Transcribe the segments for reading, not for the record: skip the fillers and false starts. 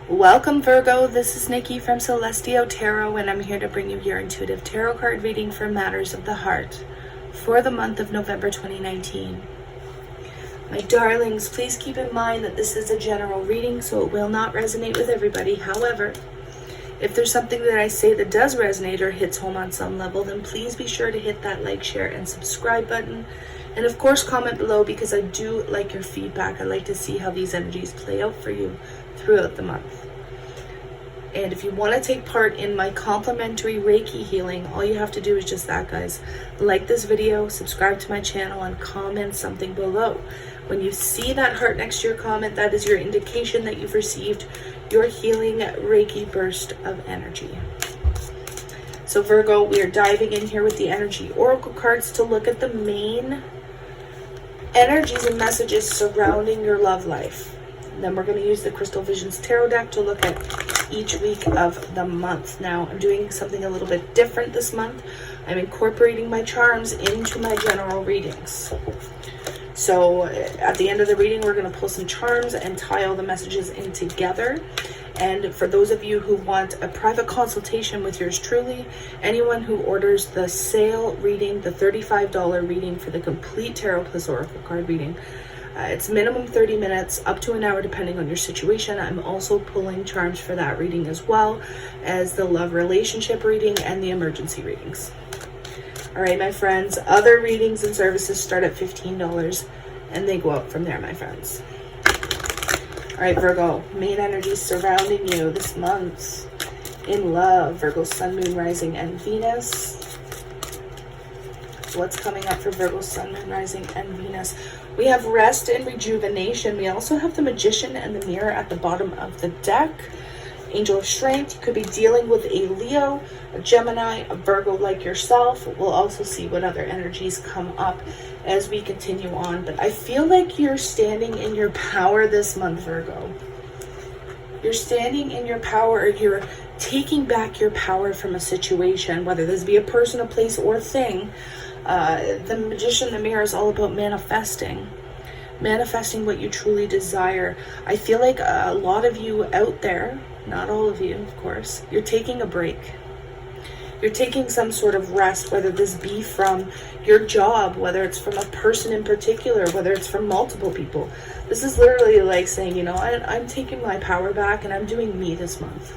Welcome Virgo, this is Nikki from Celestial Tarot, and I'm here to bring you your intuitive tarot card reading for matters of the heart for the month of November 2019. My darlings, please keep in mind that this is a general reading, so it will not resonate with everybody. However, if there's something that I say that does resonate or hits home on some level, then please be sure to hit that like, share, and subscribe button. And of course, comment below, because I do like your feedback. I like to see how these energies play out for you throughout the month. And if you want to take part in my complimentary Reiki healing, all you have to do is just that, guys. Like this video, subscribe to my channel, and comment something below. When you see that heart next to your comment, that is your indication that you've received your healing Reiki burst of energy. So Virgo, we are diving in here with the energy oracle cards to look at the main energies and messages surrounding your love life. And then we're going to use the Crystal Visions Tarot deck to look at each week of the month. Now, I'm doing something a little bit different this month. I'm incorporating my charms into my general readings. So at the end of the reading, we're going to pull some charms and tie all the messages in together. And for those of you who want a private consultation with yours truly, anyone who orders the sale reading, the $35 reading for the complete Tarot plus Oracle card reading, it's minimum 30 minutes, up to an hour depending on your situation. I'm also pulling charms for that reading, as well as the love relationship reading and the emergency readings. All right, my friends, other readings and services start at $15 and they go up from there, my friends. All right, Virgo, main energies surrounding you this month in love. Virgo, Sun, Moon, Rising, and Venus. What's coming up for Virgo, Sun, Moon, Rising, and Venus? We have rest and rejuvenation. We also have the Magician and the Mirror at the bottom of the deck. Angel of Strength. You could be dealing with a Leo, a Gemini, a Virgo like yourself. We'll also see what other energies come up as we continue on. But I feel like you're standing in your power this month, Virgo. You're standing in your power, or you're taking back your power from a situation, whether this be a person, a place, or thing. The Magician, the Mirror is all about manifesting what you truly desire. I feel like a lot of you out there, not all of you, of course, you're taking a break. You're taking some sort of rest, whether this be from your job, whether it's from a person in particular, whether it's from multiple people. This is literally like saying, you know, I'm taking my power back and I'm doing me this month.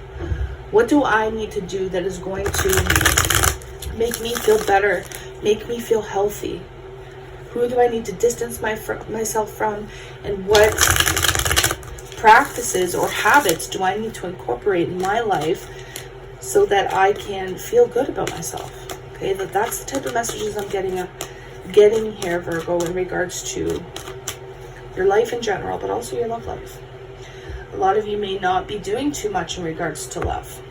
What do I need to do that is going to make me feel better, make me feel healthy? Who do I need to distance myself from, and what practices or habits do I need to incorporate in my life so that I can feel good about myself? Okay, that's the type of messages I'm getting here, Virgo, in regards to your life in general, but also your love life. A lot of you may not be doing too much in regards to love.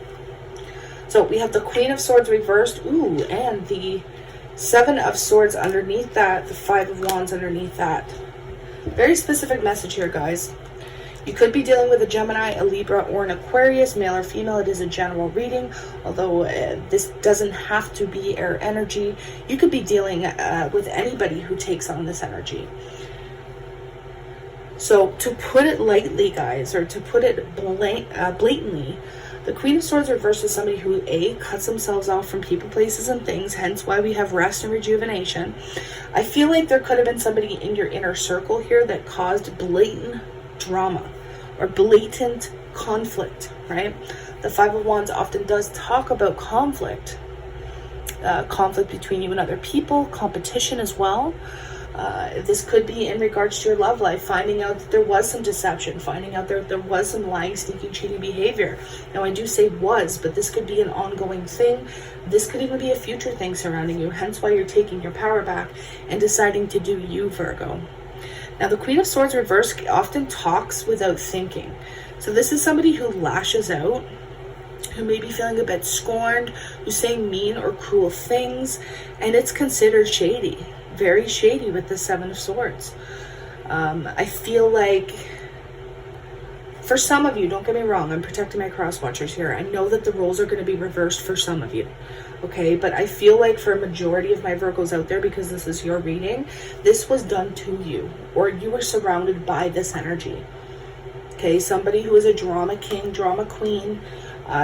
So we have the Queen of Swords reversed, and the Seven of Swords underneath that, the Five of Wands underneath that. Very specific message here, guys. You could be dealing with a Gemini, a Libra, or an Aquarius, male or female. It is a general reading, although this doesn't have to be air energy. You could be dealing with anybody who takes on this energy. So to put it lightly, guys, or to put it blatantly, the Queen of Swords reversed is somebody who, cuts themselves off from people, places, and things, hence why we have rest and rejuvenation. I feel like there could have been somebody in your inner circle here that caused blatant drama or blatant conflict, right? The Five of Wands often does talk about conflict. Conflict between you and other people, competition as well. This could be in regards to your love life, finding out that there was some deception, finding out there was some lying, sneaking, cheating behavior. Now, I do say was, but this could be an ongoing thing. This could even be a future thing surrounding you, hence why you're taking your power back and deciding to do you, Virgo. Now, the Queen of Swords reverse often talks without thinking. So this is somebody who lashes out, who may be feeling a bit scorned, who's saying mean or cruel things, and it's considered shady. Very shady with the Seven of Swords. I feel like for some of you, don't get me wrong, I'm protecting my cross watchers here. I know that the roles are going to be reversed for some of you. Okay, but I feel like for a majority of my Virgos out there, because this is your reading, this was done to you, or you were surrounded by this energy. Okay, somebody who is a drama king, drama queen,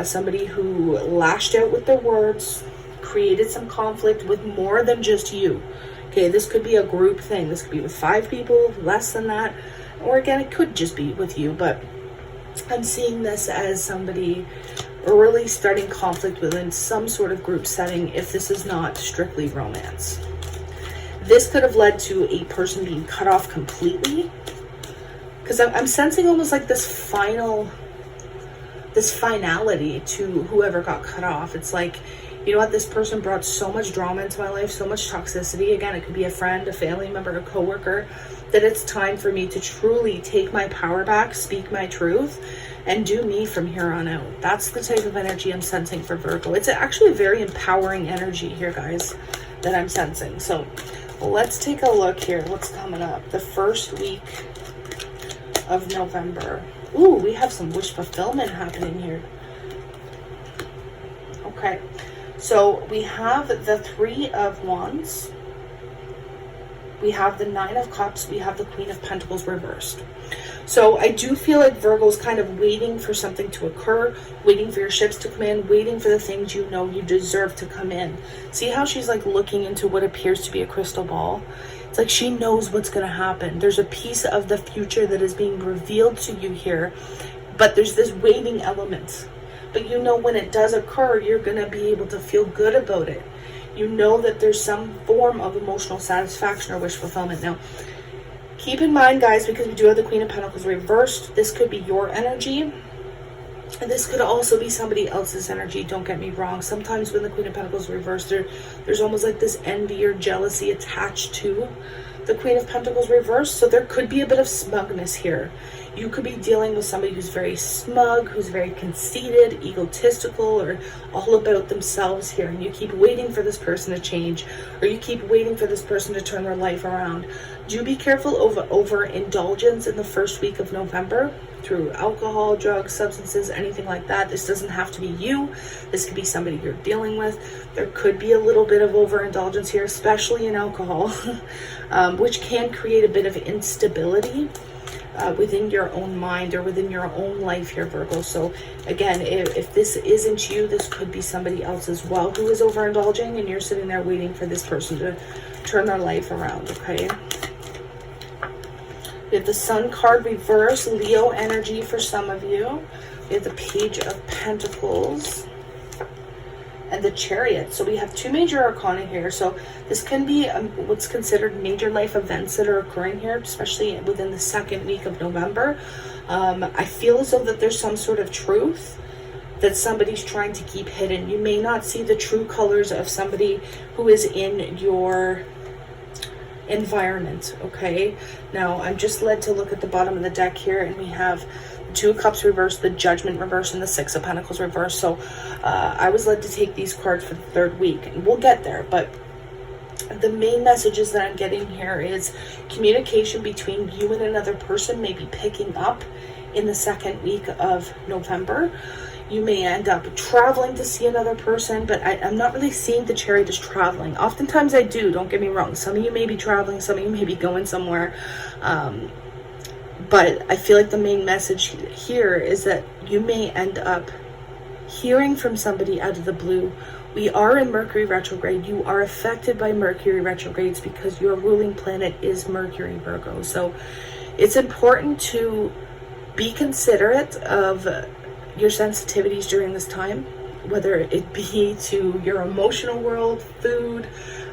somebody who lashed out with their words, created some conflict with more than just you. Okay, this could be a group thing. This could be with 5 people, less than that. Or again, it could just be with you, but I'm seeing this as somebody really starting conflict within some sort of group setting if this is not strictly romance. This could have led to a person being cut off completely, because I'm sensing almost like this finality to whoever got cut off. It's like, you know what, this person brought so much drama into my life, so much toxicity. Again, it could be a friend, a family member, a coworker, that it's time for me to truly take my power back, speak my truth, and do me from here on out. That's the type of energy I'm sensing for Virgo. It's actually a very empowering energy here, guys, that I'm sensing. So let's take a look here. What's coming up? The first week of November. Ooh, we have some wish fulfillment happening here. Okay. So we have the 3 of Wands, we have the 9 of Cups, we have the Queen of Pentacles reversed. So I do feel like Virgo's kind of waiting for something to occur, waiting for your ships to come in, waiting for the things you know you deserve to come in. See how she's like looking into what appears to be a crystal ball? It's like she knows what's going to happen. There's a piece of the future that is being revealed to you here, but there's this waiting element. But you know when it does occur, you're going to be able to feel good about it. You know that there's some form of emotional satisfaction or wish fulfillment. Now, keep in mind, guys, because we do have the Queen of Pentacles reversed, this could be your energy. And this could also be somebody else's energy, don't get me wrong. Sometimes when the Queen of Pentacles reversed, there's almost like this envy or jealousy attached to the Queen of Pentacles reversed. So there could be a bit of smugness here. You could be dealing with somebody who's very smug, who's very conceited, egotistical, or all about themselves here. And you keep waiting for this person to change, or you keep waiting for this person to turn their life around. Do be careful of overindulgence in the first week of November through alcohol, drugs, substances, anything like that. This doesn't have to be you. This could be somebody you're dealing with. There could be a little bit of overindulgence here, especially in alcohol, which can create a bit of instability within your own mind or within your own life here, Virgo. So again, if this isn't you, this could be somebody else as well who is overindulging, and you're sitting there waiting for this person to turn their life around, okay? We have the Sun card reverse, Leo energy for some of you. We have the Page of Pentacles and the Chariot. So we have 2 major arcana here. So this can be what's considered major life events that are occurring here, especially within the second week of November. I feel as though that there's some sort of truth that somebody's trying to keep hidden. You may not see the true colors of somebody who is in your environment, okay? Now, I'm just led to look at the bottom of the deck here, and we have 2 of Cups reversed, the Judgment reversed, and the 6 of Pentacles reversed. So I was led to take these cards for the 3rd week, and we'll get there, but the main messages that I'm getting here is communication between you and another person may be picking up in the 2nd week of November. You may end up traveling to see another person, but I'm not really seeing the Chariot as traveling. Oftentimes I do, don't get me wrong. Some of you may be traveling, some of you may be going somewhere. But I feel like the main message here is that you may end up hearing from somebody out of the blue. We are in Mercury retrograde. You are affected by Mercury retrogrades because your ruling planet is Mercury, Virgo. So it's important to be considerate of your sensitivities during this time, whether it be to your emotional world, food.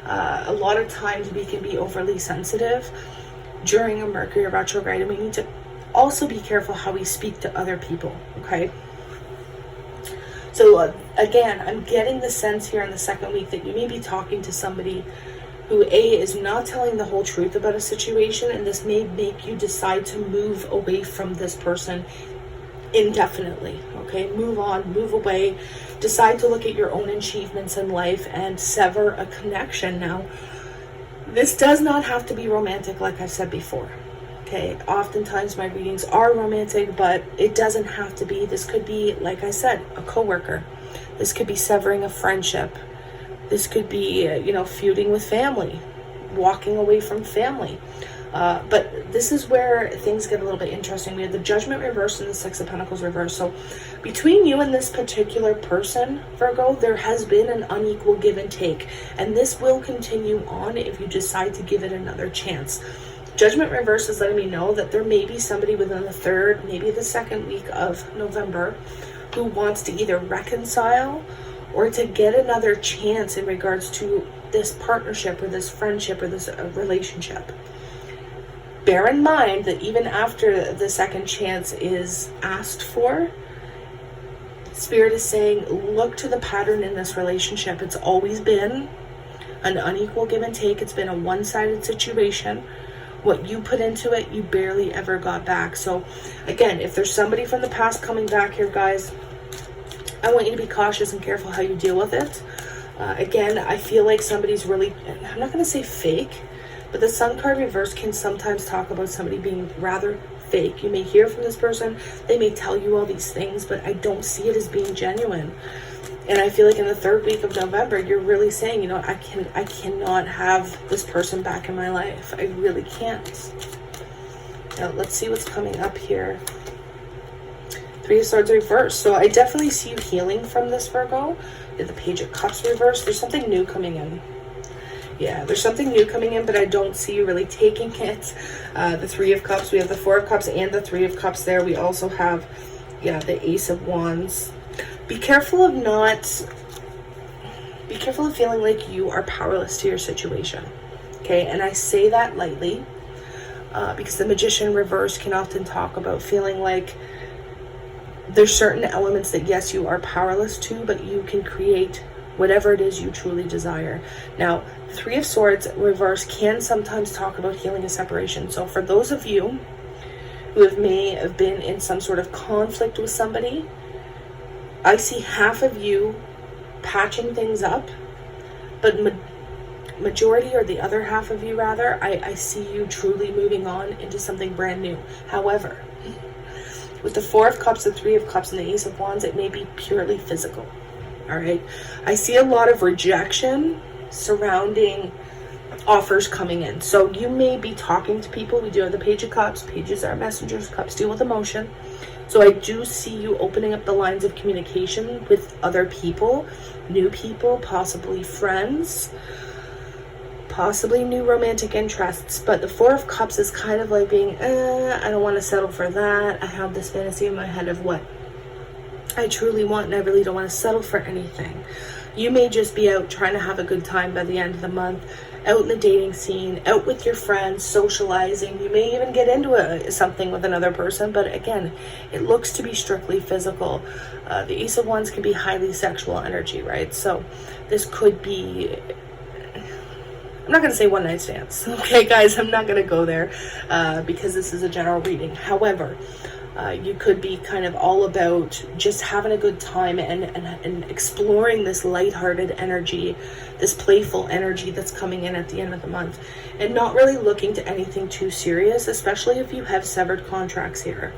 A lot of times we can be overly sensitive during a Mercury retrograde, and we need to also be careful how we speak to other people, okay? So again, I'm getting the sense here in the 2nd week that you may be talking to somebody who is not telling the whole truth about a situation, and this may make you decide to move away from this person indefinitely, okay? Move on, move away, decide to look at your own achievements in life and sever a connection. Now, this does not have to be romantic, like I said before, okay? Oftentimes my readings are romantic, but it doesn't have to be. This could be, like I said, a coworker. This could be severing a friendship. This could be, feuding with family, walking away from family. But this is where things get a little bit interesting. We have the Judgment reversed and the Six of Pentacles reversed. So between you and this particular person, Virgo, there has been an unequal give and take. And this will continue on if you decide to give it another chance. Judgment reverse is letting me know that there may be somebody within the third, maybe the second week of November who wants to either reconcile or to get another chance in regards to this partnership or this friendship or this relationship. Bear in mind that even after the second chance is asked for, Spirit is saying, look to the pattern in this relationship. It's always been an unequal give and take. It's been a one-sided situation. What you put into it, you barely ever got back. So again, if there's somebody from the past coming back here, guys, I want you to be cautious and careful how you deal with it. Again, I feel like somebody's really, I'm not going to say fake, but the Sun card reverse can sometimes talk about somebody being rather fake. You may hear from this person, they may tell you all these things, but I don't see it as being genuine. And I feel like in the third week of November, you're really saying, you know, I cannot have this person back in my life. I really can't. Now, let's see what's coming up here. Three of Swords reversed. So I definitely see you healing from this, Virgo. The Page of Cups reversed. There's something new coming in. Yeah, there's something new coming in, but I don't see you really taking it. The Three of Cups. We have the Four of Cups and the Three of Cups there. We also have, yeah, the Ace of Wands. Be careful of feeling like you are powerless to your situation. Okay, and I say that lightly because the Magician reverse can often talk about feeling like there's certain elements that, yes, you are powerless to, but you can create whatever it is you truly desire. Now, Three of Swords reverse can sometimes talk about healing a separation. So for those of you who may have been in some sort of conflict with somebody, I see half of you patching things up, but majority, or the other half of you rather, I see you truly moving on into something brand new. However, with the Four of Cups, the Three of Cups, and the Ace of Wands, it may be purely physical. All right. I see a lot of rejection surrounding offers coming in. So you may be talking to people. We do have the Page of Cups. Pages are messengers. Cups deal with emotion. So I do see you opening up the lines of communication with other people, new people, possibly friends, possibly new romantic interests. But the Four of Cups is kind of like being, I don't want to settle for that. I have this fantasy in my head of what I truly want, and I really don't want to settle for anything. You may just be out trying to have a good time by the end of the month, out in the dating scene, out with your friends, socializing. You may even get into something with another person, but again, it looks to be strictly physical. The Ace of Wands can be highly sexual energy, right? So this could be, I'm not going to say one night stands, okay, guys? I'm not going to go there because this is a general reading. However, you could be kind of all about just having a good time and exploring this lighthearted energy, this playful energy that's coming in at the end of the month, and not really looking to anything too serious, especially if you have severed contracts here.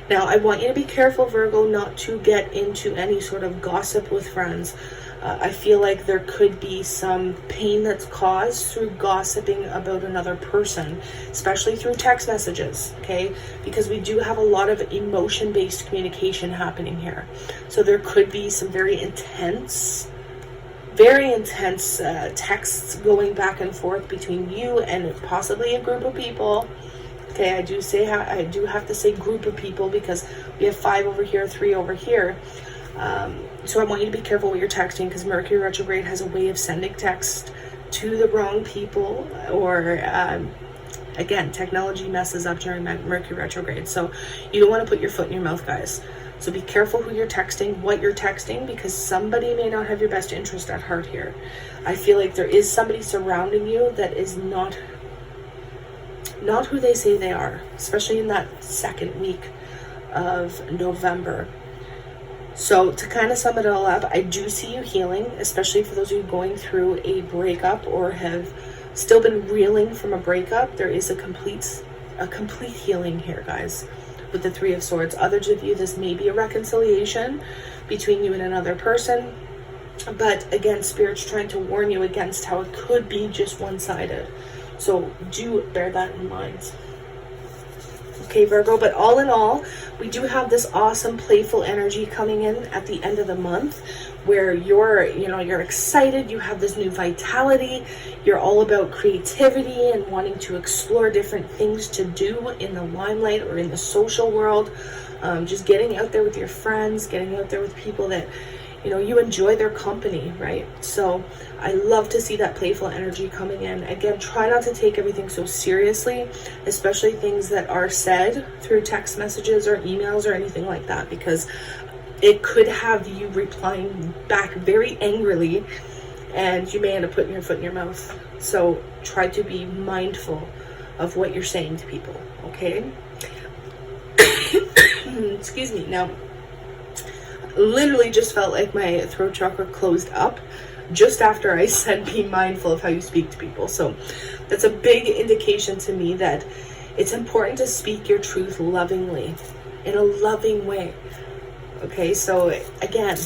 Now, I want you to be careful, Virgo, not to get into any sort of gossip with friends. I feel like there could be some pain that's caused through gossiping about another person, especially through text messages, okay? Because we do have a lot of emotion-based communication happening here. So there could be some very intense texts going back and forth between you and possibly a group of people. Okay, I do have to say group of people because we have 5 over here, 3 over here. So I want you to be careful what you're texting, because Mercury retrograde has a way of sending text to the wrong people, or again, technology messes up during Mercury retrograde. So you don't want to put your foot in your mouth, guys. So be careful who you're texting, what you're texting, because somebody may not have your best interest at heart here. I feel like there is somebody surrounding you that is not who they say they are, especially in that second week of November. So to kind of sum it all up, I do see you healing, especially for those of you going through a breakup or have still been reeling from a breakup. There is a complete healing here, guys, with the Three of Swords. Others of you, this may be a reconciliation between you and another person. But again, Spirit's trying to warn you against how it could be just one-sided. So do bear that in mind. Okay, Virgo, but all in all, we do have this awesome playful energy coming in at the end of the month where you're excited, you have this new vitality, you're all about creativity and wanting to explore different things to do in the limelight or in the social world. Just getting out there with your friends, getting out there with people that, you enjoy their company, right? So I love to see that playful energy coming in. Again, try not to take everything so seriously, especially things that are said through text messages or emails or anything like that, because it could have you replying back very angrily and you may end up putting your foot in your mouth. So try to be mindful of what you're saying to people, okay? Excuse me. Now, literally just felt like my throat chakra closed up just after I said be mindful of how you speak to people. So that's a big indication to me that it's important to speak your truth lovingly, in a loving way. Okay, so again,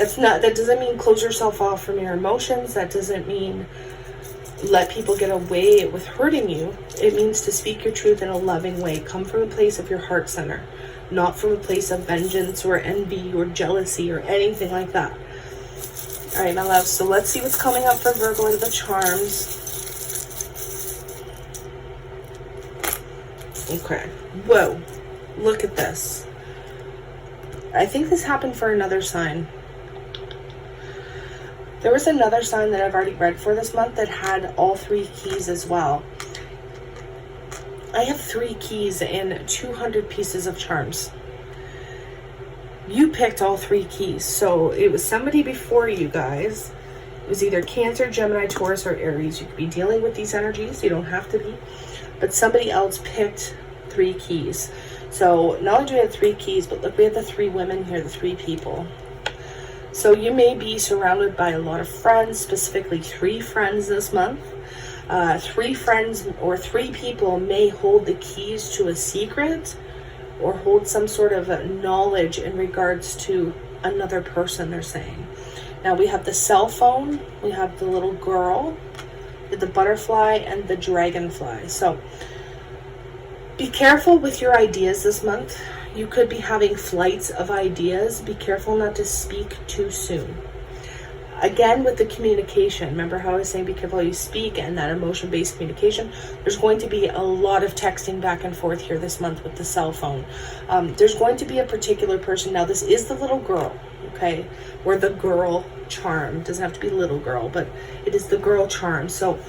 that doesn't mean close yourself off from your emotions. That doesn't mean let people get away with hurting you. It means to speak your truth in a loving way. Come from a place of your heart center, not from a place of vengeance or envy or jealousy or anything like that. All right, my love, so let's see what's coming up for Virgo into the charms. Okay, whoa, look at this. I think this happened for another sign. There was another sign that I've already read for this month that had all 3 keys as well. I have 3 keys and 200 pieces of charms. You picked all 3 keys, so it was somebody before you guys. It was either Cancer, Gemini, Taurus, or Aries. You could be dealing with these energies. You don't have to be. But somebody else picked 3 keys. So not only do we have 3 keys, but look, we have the 3 women here, the 3 people. So you may be surrounded by a lot of friends, specifically 3 friends this month. 3 friends or 3 people may hold the keys to a secret or hold some sort of knowledge in regards to another person, they're saying. Now we have the cell phone, we have the little girl, the butterfly, and the dragonfly. So be careful with your ideas this month. You could be having flights of ideas. Be careful not to speak too soon. Again, with the communication, remember how I was saying be careful how you speak and that emotion-based communication? There's going to be a lot of texting back and forth here this month with the cell phone. There's going to be a particular person. Now, this is the little girl, okay? Or the girl charm. It doesn't have to be little girl, but it is the girl charm. So,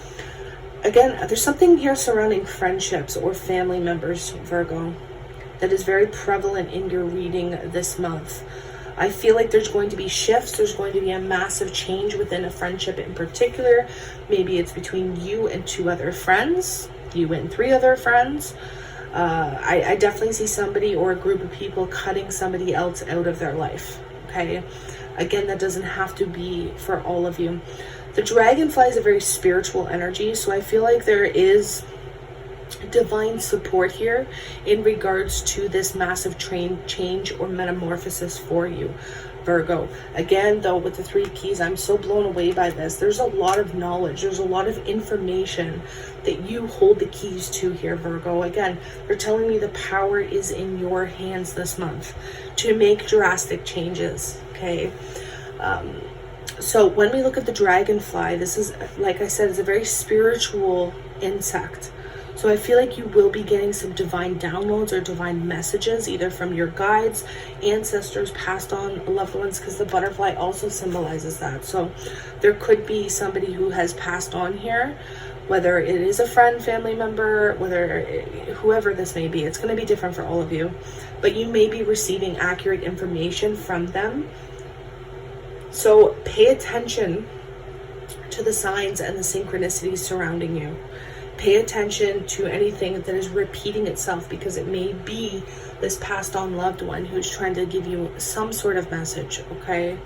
again, there's something here surrounding friendships or family members, Virgo, that is very prevalent in your reading this month. I feel like there's going to be shifts. There's going to be a massive change within a friendship in particular. Maybe it's between you and 2 other friends, you and 3 other friends. I definitely see somebody or a group of people cutting somebody else out of their life, okay? Again, that doesn't have to be for all of you. The dragonfly is a very spiritual energy, so I feel like there is divine support here in regards to this massive change or metamorphosis for you, Virgo. Again, though, with the 3 keys, I'm so blown away by this. There's a lot of knowledge. There's a lot of information that you hold the keys to here, Virgo. Again, they're telling me the power is in your hands this month to make drastic changes, okay? So when we look at the dragonfly, this is, like I said, is a very spiritual insect. So I feel like you will be getting some divine downloads or divine messages, either from your guides, ancestors, passed on loved ones, because the butterfly also symbolizes that. So there could be somebody who has passed on here, whether it is a friend, family member, whoever this may be. It's going to be different for all of you, but you may be receiving accurate information from them. So pay attention to the signs and the synchronicities surrounding you. Pay attention to anything that is repeating itself, because it may be this passed on loved one who's trying to give you some sort of message, okay?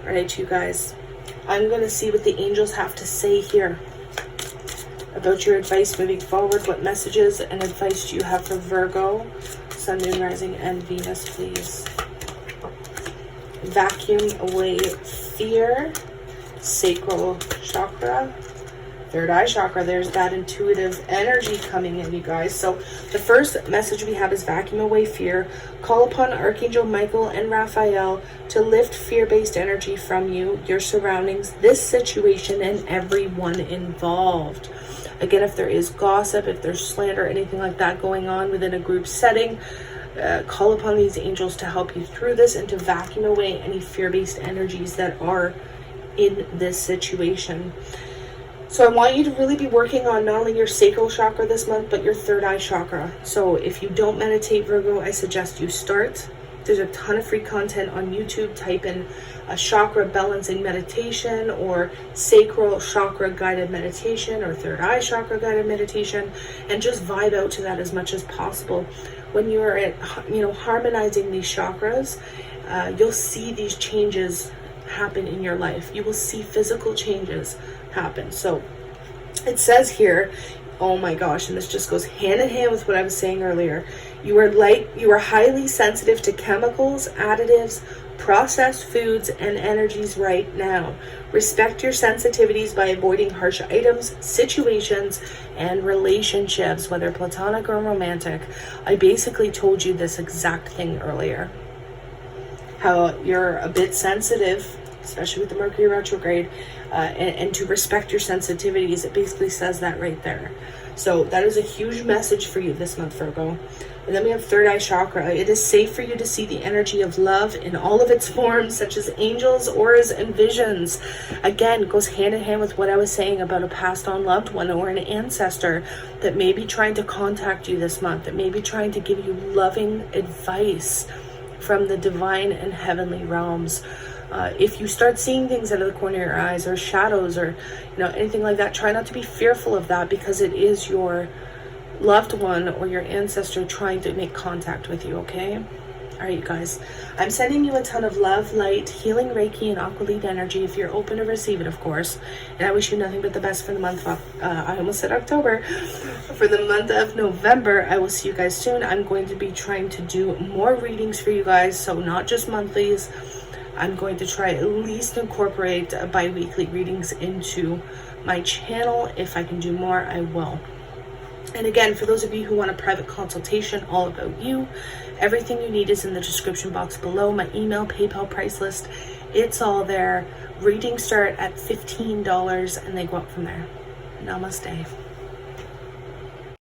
All right, you guys. I'm going to see what the angels have to say here about your advice moving forward. What messages and advice do you have for Virgo, Sun, Moon, Rising, and Venus, please? Vacuum away fear, sacral chakra. Third eye chakra, there's that intuitive energy coming in, you guys. So the first message we have is vacuum away fear. Call upon Archangel Michael and Raphael to lift fear-based energy from you, your surroundings, this situation, and everyone involved. Again, if there is gossip, if there's slander, anything like that going on within a group setting, call upon these angels to help you through this and to vacuum away any fear-based energies that are in this situation. So I want you to really be working on not only your sacral chakra this month, but your third eye chakra. So if you don't meditate, Virgo, I suggest you start. There's a ton of free content on YouTube. Type in a chakra balancing meditation or sacral chakra guided meditation or third eye chakra guided meditation, and just vibe out to that as much as possible. When you are harmonizing these chakras, you'll see these changes happen in your life. You will see physical changes happen. So it says here, oh my gosh, and this just goes hand in hand with what I was saying earlier. You are highly sensitive to chemicals, additives, processed foods, and energies right now. Respect your sensitivities by avoiding harsh items, situations, and relationships, whether platonic or romantic. I basically told you this exact thing earlier. How you're a bit sensitive, especially with the Mercury retrograde, and to respect your sensitivities. It basically says that right there. So that is a huge message for you this month, Virgo. And then we have third eye chakra. It is safe for you to see the energy of love in all of its forms, such as angels, auras, and visions. Again, it goes hand in hand with what I was saying about a passed on loved one or an ancestor that may be trying to contact you this month, that may be trying to give you loving advice from the divine and heavenly realms. If you start seeing things out of the corner of your eyes or shadows or anything like that, try not to be fearful of that, because it is your loved one or your ancestor trying to make contact with you, okay? All right, you guys, I'm sending you a ton of love, light, healing Reiki, and aqua energy if you're open to receive it, of course. And I wish you nothing but the best for the month of, I almost said October, for the month of November. I will see you guys soon. I'm going to be trying to do more readings for you guys, so not just monthlies. I'm going to try at least incorporate bi-weekly readings into my channel. If I can do more, I will. And again, for those of you who want a private consultation all about you, everything you need is in the description box below. My email, PayPal, price list, it's all there. Readings start at $15 and they go up from there. Namaste.